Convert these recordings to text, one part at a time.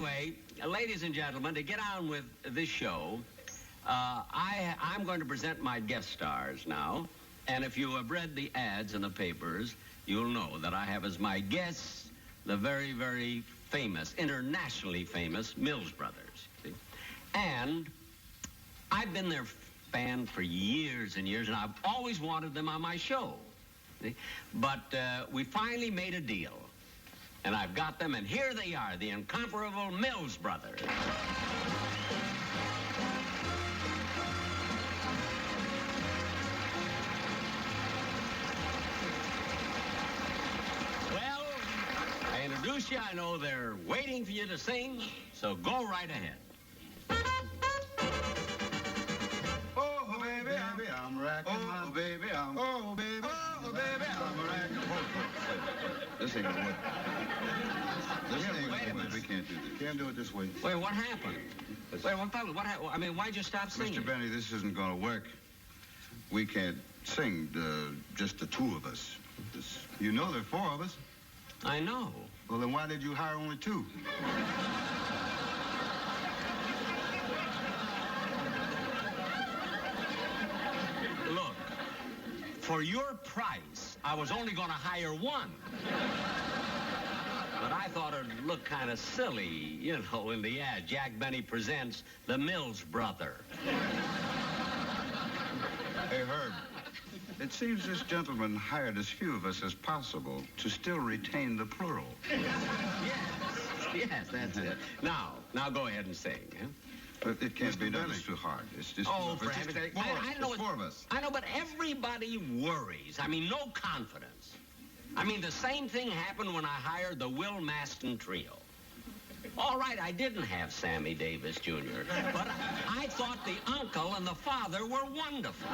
anyway, ladies and gentlemen, to get on with this show, I'm going to present my guest stars now. And if you have read the ads in the papers, you'll know that I have as my guests the very, very famous, internationally famous Mills Brothers. See? And I've been their fan for years and years, and I've always wanted them on my show. See? But we finally made a deal. And I've got them, and here they are, the incomparable Mills Brothers. Well, I introduce you. I know they're waiting for you to sing, so go right ahead. Oh, baby, I'm racking my... Oh, baby, I'm racking... This ain't gonna work. Wait a minute. We can't do this. Can't do it this way. Wait, what happened? Wait, what happened? I mean, why'd you stop singing? Mr. Benny, this isn't gonna work. We can't sing, just the two of us. You know there are four of us. I know. Well, then why did you hire only two? Look, for your price, I was only going to hire one. But I thought it'd look kind of silly, you know, in the ad. Jack Benny presents the Mills Brother. Hey, Herb, it seems this gentleman hired as few of us as possible to still retain the plural. Yes, that's it. Now go ahead and sing. Huh? But it can't Mr. be done. Benny. It's too hard. It's just... Oh, it's for just heaven's sake. four, I know it's four of us. I know, but everybody worries. I mean, no confidence. I mean, the same thing happened when I hired the Will Maston Trio. All right, I didn't have Sammy Davis Jr., but I thought the uncle and the father were wonderful.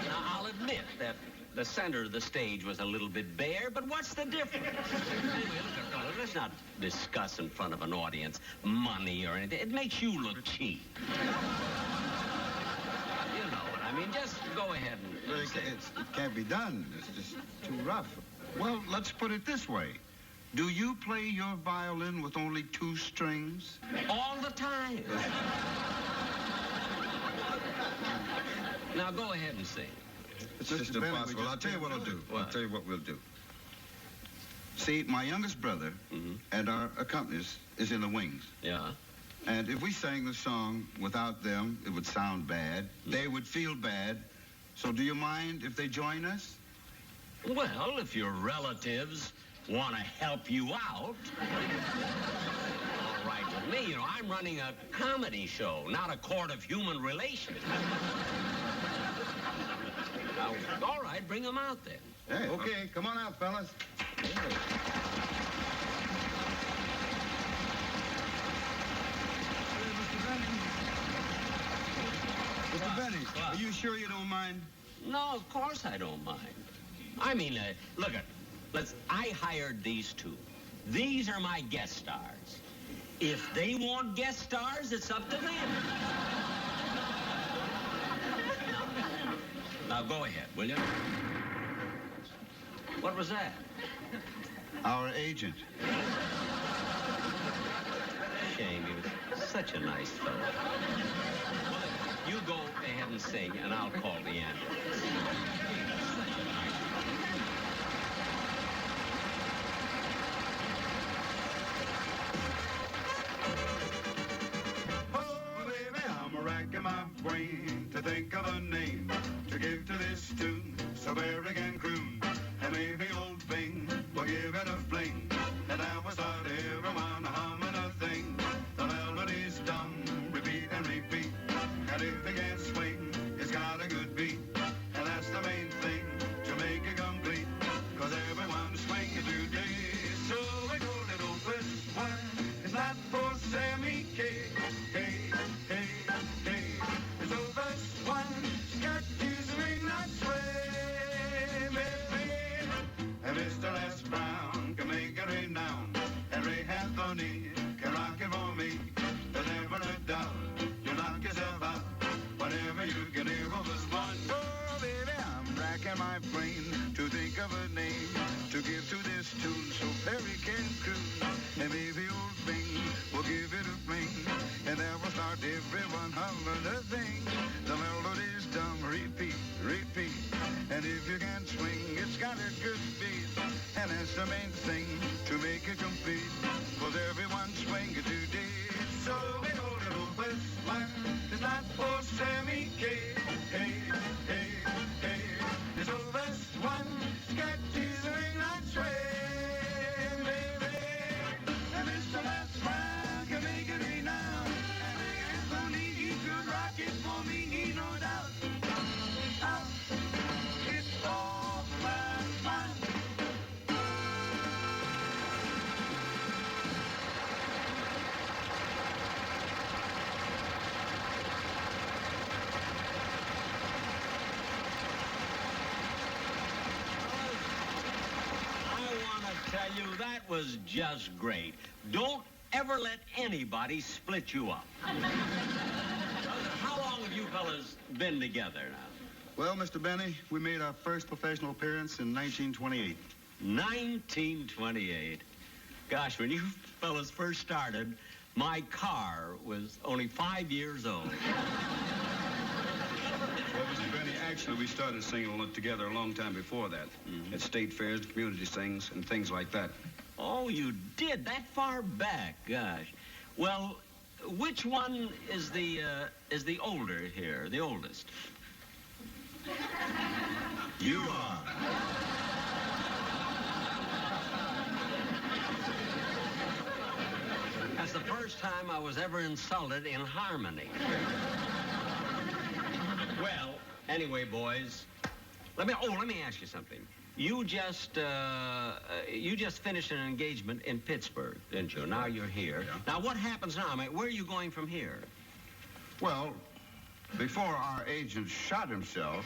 Now, I'll admit that the center of the stage was a little bit bare, but what's the difference? Anyway, look, fellas, let's not discuss in front of an audience money or anything. It makes you look cheap. You know what I mean? Just go ahead and... It can't be done. It's just too rough. Well, let's put it this way. Do you play your violin with only two strings? All the time. Now go ahead and sing. It's Mr. just Benny, impossible. we I'll tell you what I'll do. What? I'll tell you what we'll do. See, my youngest brother and our accompanist is in the wings. Yeah. And if we sang the song without them, it would sound bad. They would feel bad. So do you mind if they join us? Well, if your relatives want to help you out, all right with me. You know, I'm running a comedy show, not a court of human relations. Now, all right, bring them out then. Hey, Okay, come on out, fellas. Mr. Benny, are you sure you don't mind? No, of course I don't mind. I mean, look at, I hired these two. These are my guest stars. If they want guest stars, it's up to them. Now go ahead, will you? What was that? Our agent. Shame, he was such a nice fellow. Well, you go ahead and sing, and I'll call the ambulance. Such a nice Oh, baby, I'm racking my brain to think of a name to give to this tune so very can croon. And maybe old Bing will give it a fling, and then we'll start everyone humming a thing. The melody's dumb, repeat and repeat, and if they can't swing, it's got a good beat. And that's the main thing to make it complete, cause everyone's swinging today. So we go little Opus 1, it's not for Sammy K. Hey, hey, hey, it's Opus 1, got his ring not sway, baby. And Mr. Les Brown can make it renowned, and Ray Anthony can rock it for me. There's never a doubt you'll knock yourself out whenever you can hear Opus 1. Oh, baby, I'm racking my brain to think of a name to give to this tune so very can croon. and maybe old Bing will give it a fling, and that will start everyone humming to sing. The melody's dumb, repeat, repeat, and if you can swing, it's got a good beat, and that's the main thing to make it complete, 'cause everyone's swinging today. So we go to Opus 1, it's not for Sammy K. Hey, hey, hey, it's Opus 1, got teasing like swing, baby. And Mr. Left Frank can make it renowned, and Anthony, he could rock it for me, no doubt. It's all fun. Tell you, that was just great. Don't ever let anybody split you up. How long have you fellas been together now? Well, Mr. Benny, we made our first professional appearance in 1928. 1928. Gosh, when you fellas first started, my car was only 5 years old. Well, Mr. Benny, actually, we started singing together a long time before that. At state fairs, community sings, and things like that. Oh, you did? That far back? Gosh. Well, which one is the older here, the oldest? You are. That's the first time I was ever insulted in harmony. Well, anyway, boys, let me ask you something. You just finished an engagement in Pittsburgh, didn't you? Now you're here. Yeah. Now, what happens now? I mean, where are you going from here? Well, before our agent shot himself,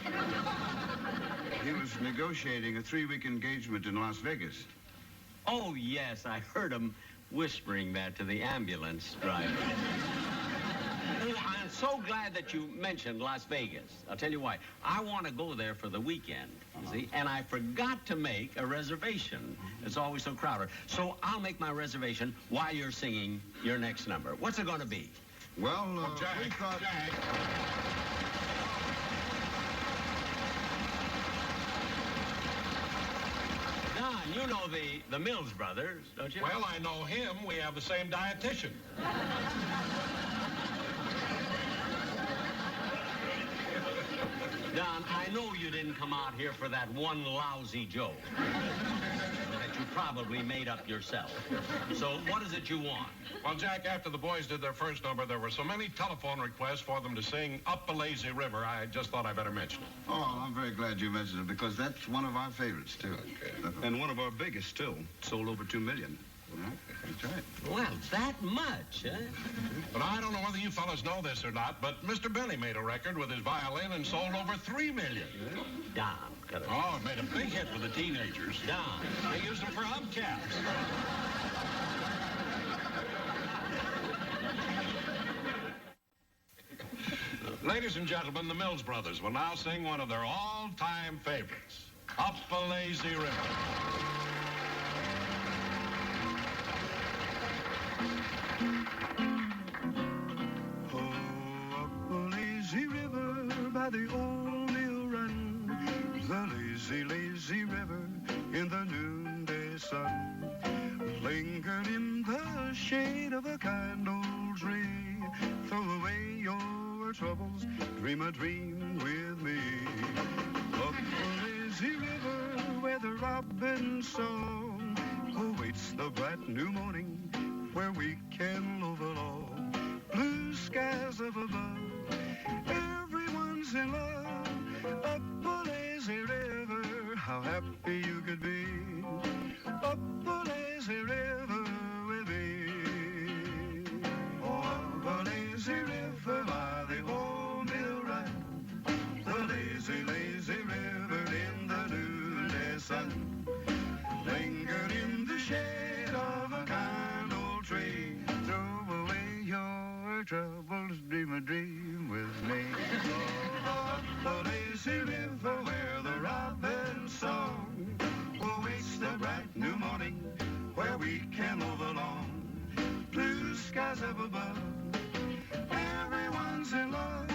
he was negotiating a 3-week engagement in Las Vegas. Oh, yes, I heard him whispering that to the ambulance driver. I'm so glad that you mentioned Las Vegas. I'll tell you why. I want to go there for the weekend, you see, and I forgot to make a reservation. It's always so crowded. So I'll make my reservation while you're singing your next number. What's it going to be? Well, Jack, we thought... Jack. Don, you know the Mills brothers, don't you? Well, I know him. We have the same dietitian. Don, I know you didn't come out here for that one lousy joke that you probably made up yourself. So what is it you want? Well, Jack, after the boys did their first number, there were so many telephone requests for them to sing Up a Lazy River, I just thought I better mention it. Oh, I'm very glad you mentioned it, because that's one of our favorites, too. Okay. And one of our biggest, too. Sold over 2 million. That's right. Well, that much, huh? But I don't know whether you fellas know this or not, but Mr. Benny made a record with his violin and sold over 3 million. Don, cut it. Oh, it made a big hit with the teenagers. Don. They used them for hubcaps. Ladies and gentlemen, the Mills Brothers will now sing one of their all-time favorites, Up a Lazy River. By the old mill run, the lazy, lazy river in the noonday sun, lingered in the shade of a kind old tree. Throw away your troubles, dream a dream with me. Up the lazy river where the robin's song awaits the bright new morning, where we can love along blue skies up above. In love, up a lazy river, how happy you could be. Up a lazy river with me. Oh, up a lazy river by the old mill run, the lazy, lazy river in the noonday sun, lingered in the shade of a kind old tree. Throw away your troubles, dream a dream with me. The lazy river where the robin's song awaits the bright new morning, where we can move along skies up above. Everyone's in love.